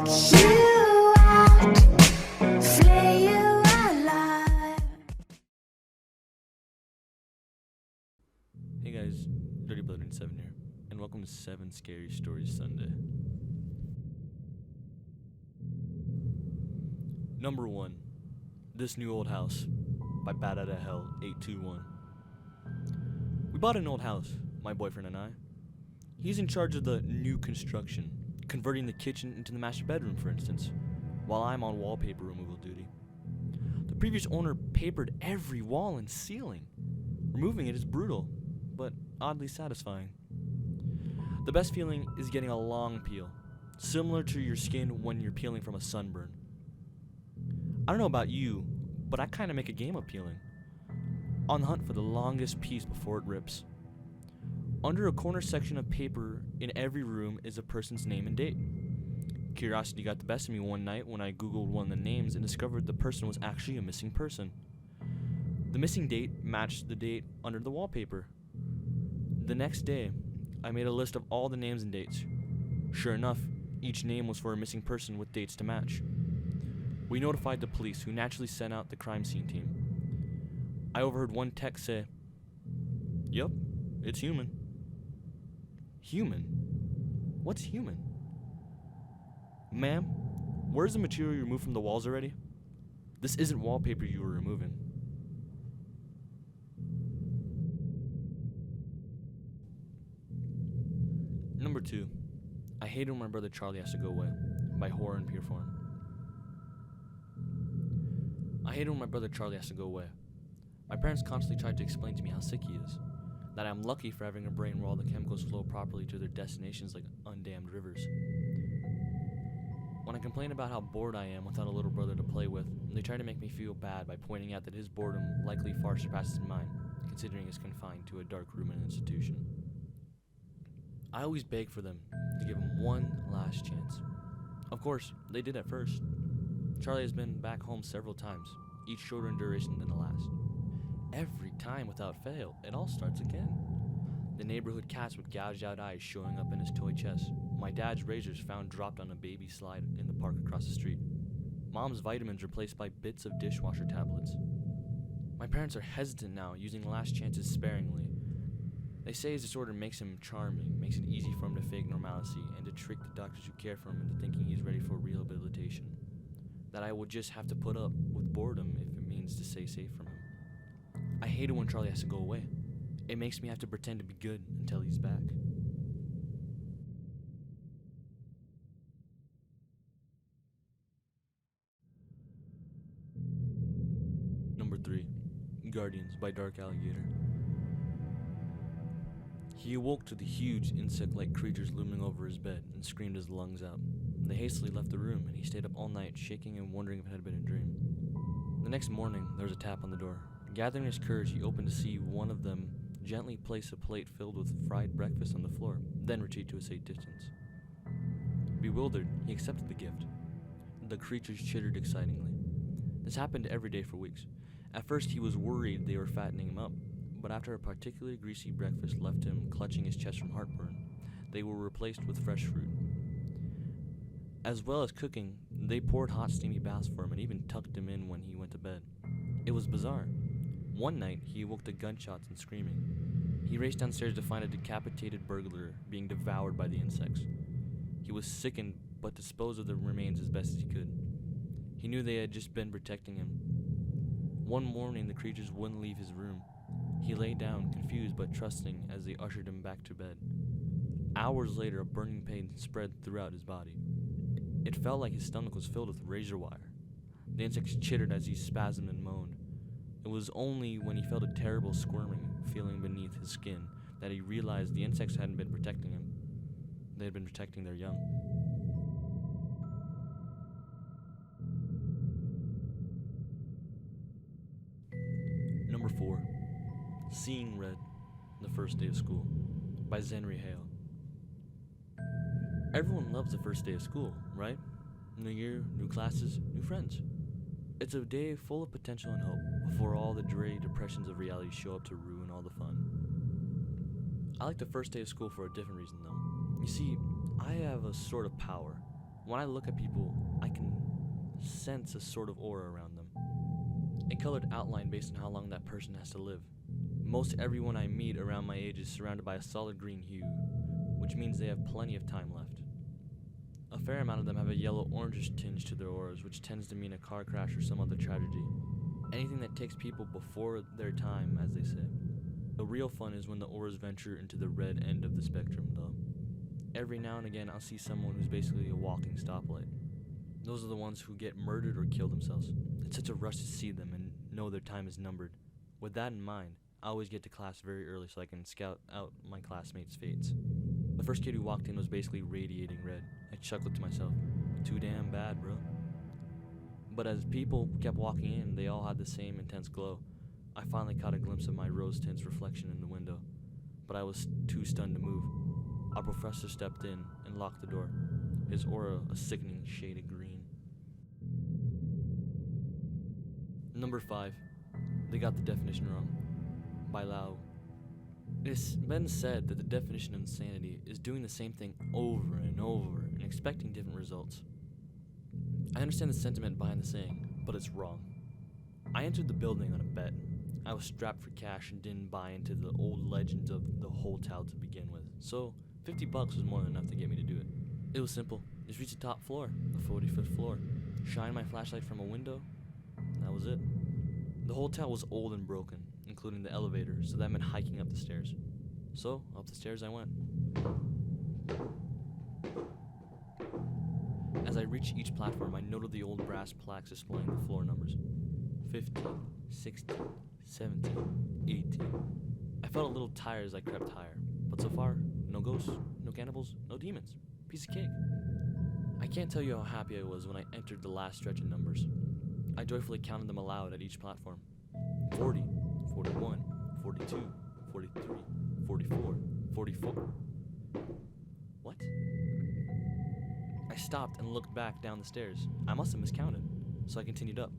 you out, slay you alive. Hey guys, Dirty Blood 7 here, and welcome to 7 Scary Stories Sunday. Number 1, This New Old House by Bat Outta Hell 821. We bought an old house, my boyfriend and I. He's in charge of the new construction, converting the kitchen into the master bedroom, for instance, while I'm on wallpaper removal duty. The previous owner papered every wall and ceiling. Removing it is brutal, but oddly satisfying. The best feeling is getting a long peel, similar to your skin when you're peeling from a sunburn. I don't know about you, but I kind of make a game of peeling, on the hunt for the longest piece before it rips. Under a corner section of paper in every room is a person's name and date. Curiosity got the best of me one night when I googled one of the names and discovered the person was actually a missing person. The missing date matched the date under the wallpaper. The next day, I made a list of all the names and dates. Sure enough, each name was for a missing person with dates to match. We notified the police, who naturally sent out the crime scene team. I overheard one text say, "Yep, it's human." Human? What's human? Ma'am, where's the material you removed from the walls already? This isn't wallpaper you were removing. Number 2, I Hate It When My Brother Charlie Has to Go Away by Horror in Pure Form. I hate it when my brother Charlie has to go away. My parents constantly tried to explain to me how sick he is, that I'm lucky for having a brain where all the chemicals flow properly to their destinations like undammed rivers. When I complain about how bored I am without a little brother to play with, they try to make me feel bad by pointing out that his boredom likely far surpasses mine, considering he's confined to a dark room in an institution. I always beg for them to give him one last chance. Of course, they did at first. Charlie has been back home several times, each shorter in duration than the last. Every time without fail, it all starts again. The neighborhood cats with gouged out eyes showing up in his toy chest. My dad's razors found dropped on a baby slide in the park across the street. Mom's vitamins replaced by bits of dishwasher tablets. My parents are hesitant now, using last chances sparingly. They say his disorder makes him charming, makes it easy for him to fake normalcy, and to trick the doctors who care for him into thinking he's ready for rehabilitation. That I would just have to put up with boredom if it means to stay safe from him. I hate it when Charlie has to go away. It makes me have to pretend to be good until he's back. Number 3, Guardians by Dark Alligator. He awoke to the huge insect-like creatures looming over his bed and screamed his lungs out. They hastily left the room, and he stayed up all night, shaking and wondering if it had been a dream. The next morning, there was a tap on the door. Gathering his courage, he opened to see one of them gently place a plate filled with fried breakfast on the floor, then retreat to a safe distance. Bewildered, he accepted the gift. The creatures chittered excitingly. This happened every day for weeks. At first, he was worried they were fattening him up, but after a particularly greasy breakfast left him clutching his chest from heartburn, they were replaced with fresh fruit. As well as cooking, they poured hot steamy baths for him and even tucked him in when he went to bed. It was bizarre. One night, he awoke to gunshots and screaming. He raced downstairs to find a decapitated burglar being devoured by the insects. He was sickened, but disposed of the remains as best as he could. He knew they had just been protecting him. One morning, the creatures wouldn't leave his room. He lay down, confused but trusting, as they ushered him back to bed. Hours later, a burning pain spread throughout his body. It felt like his stomach was filled with razor wire. The insects chittered as he spasmed and moaned. It was only when he felt a terrible squirming feeling beneath his skin that he realized the insects hadn't been protecting him. They had been protecting their young. Number 4, Seeing Red, The First Day of School by Zenri Hale. Everyone loves the first day of school, right? New year, new classes, new friends. It's a day full of potential and hope before all the dreary depressions of reality show up to ruin all the fun. I like the first day of school for a different reason, though. You see, I have a sort of power. When I look at people, I can sense a sort of aura around them. A colored outline based on how long that person has to live. Most everyone I meet around my age is surrounded by a solid green hue, which means they have plenty of time left. A fair amount of them have a yellow-orangish tinge to their auras, which tends to mean a car crash or some other tragedy. Anything that takes people before their time, as they say. The real fun is when the auras venture into the red end of the spectrum, though. Every now and again, I'll see someone who's basically a walking stoplight. Those are the ones who get murdered or kill themselves. It's such a rush to see them and know their time is numbered. With that in mind, I always get to class very early so I can scout out my classmates' fates. The first kid who walked in was basically radiating red. I chuckled to myself, too damn bad, bro. But as people kept walking in, they all had the same intense glow. I finally caught a glimpse of my rose tints reflection in the window, but I was too stunned to move. Our professor stepped in and locked the door, his aura a sickening shade of green. Number 5. They got the definition wrong. By Lau. It's been said that the definition of insanity is doing the same thing over and over and expecting different results. I understand the sentiment behind the saying, but it's wrong. I entered the building on a bet. I was strapped for cash and didn't buy into the old legends of the hotel to begin with, so $50 was more than enough to get me to do it. It was simple. Just reach the top floor, the 45th floor, shine my flashlight from a window, and that was it. The hotel was old and broken, including the elevator, so that meant hiking up the stairs. So, up the stairs I went. As I reached each platform, I noted the old brass plaques displaying the floor numbers. 15, 16, 17, 18. I felt a little tired as I crept higher, but so far, no ghosts, no cannibals, no demons. Piece of cake. I can't tell you how happy I was when I entered the last stretch of numbers. I joyfully counted them aloud at each platform. 40, 41, 42, 43, 44, 44. What? I stopped and looked back down the stairs. I must have miscounted, so I continued up.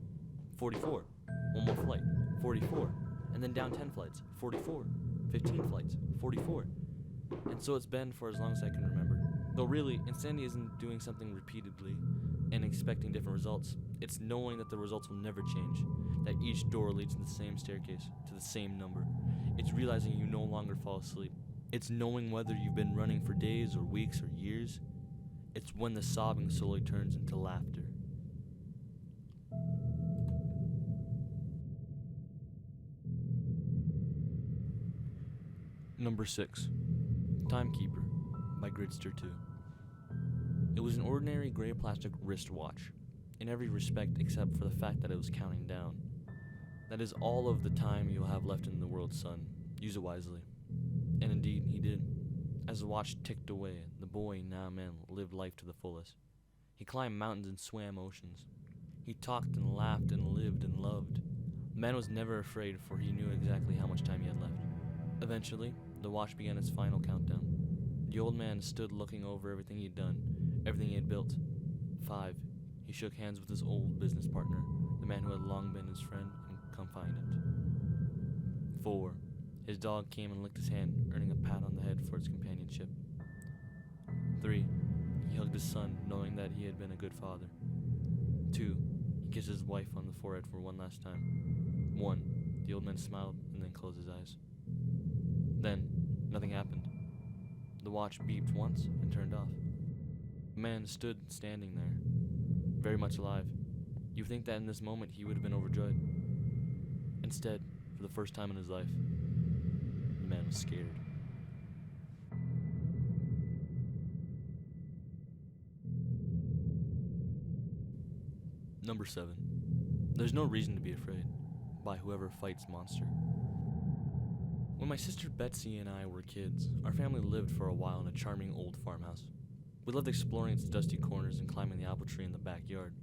44, one more flight, 44, and then down 10 flights, 44, 15 flights, 44. And so it's been for as long as I can remember. Though really, insanity isn't doing something repeatedly and expecting different results. It's knowing that the results will never change, that each door leads to the same staircase, to the same number. It's realizing you no longer fall asleep. It's knowing whether you've been running for days or weeks or years. It's when the sobbing slowly turns into laughter. Number 6. Timekeeper by Gridster 2. It was an ordinary gray plastic wristwatch, in every respect except for the fact that it was counting down. That is all of the time you'll have left in the world's sun. Use it wisely. And indeed, he did. As the watch ticked away, the boy, now man, lived life to the fullest. He climbed mountains and swam oceans. He talked and laughed and lived and loved. The man was never afraid, for he knew exactly how much time he had left. Eventually, the watch began its final countdown. The old man stood looking over everything he'd done, everything he had built. 5. He shook hands with his old business partner, the man who had long been his friend and confidant. 4. His dog came and licked his hand, earning a pat on the head for its companionship. 3. He hugged his son, knowing that he had been a good father. 2. He kissed his wife on the forehead for one last time. 1. The old man smiled and then closed his eyes. Then, nothing happened. The watch beeped once and turned off. The man stood standing there, very much alive. You would think that in this moment he would have been overjoyed. Instead, for the first time in his life, the man was scared. Number 7. There's no reason to be afraid, by whoever fights monster. When my sister Betsy and I were kids, our family lived for a while in a charming old farmhouse. We loved exploring its dusty corners and climbing the apple tree in the backyard.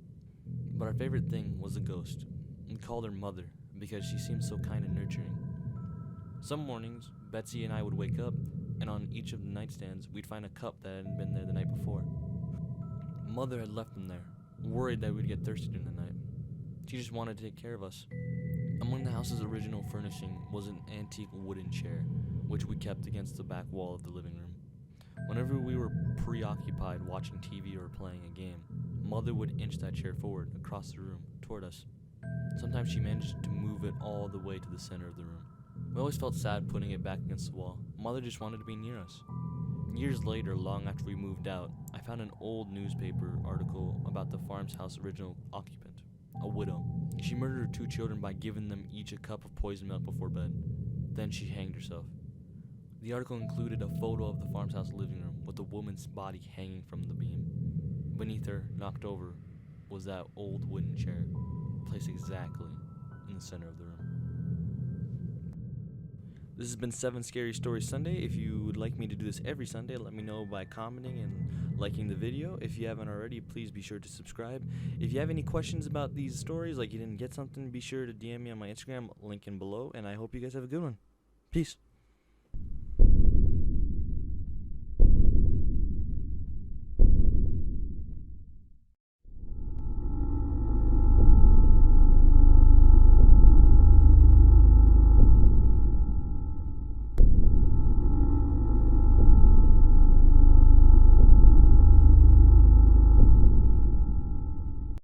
But our favorite thing was a ghost. We called her Mother because she seemed so kind and nurturing. Some mornings, Betsy and I would wake up, and on each of the nightstands, we'd find a cup that hadn't been there the night before. Mother had left them there, worried that we'd get thirsty during the night. She just wanted to take care of us. Among the house's original furnishing was an antique wooden chair, which we kept against the back wall of the living room. Whenever we were preoccupied watching TV or playing a game, Mother would inch that chair forward across the room toward us. Sometimes she managed to move it all the way to the center of the room. We always felt sad putting it back against the wall. Mother just wanted to be near us. Years later, long after we moved out, I found an old newspaper article about the farmhouse's original occupant, a widow. She murdered her 2 children by giving them each a cup of poisoned milk before bed. Then she hanged herself. The article included a photo of the farmhouse living room with a woman's body hanging from the beam. Beneath her, knocked over, was that old wooden chair, placed exactly in the center of the room. This has been 7 Scary Stories Sunday. If you would like me to do this every Sunday, let me know by commenting and liking the video. If you haven't already, please be sure to subscribe. If you have any questions about these stories, like you didn't get something, be sure to DM me on my Instagram, link in below, and I hope you guys have a good one. Peace.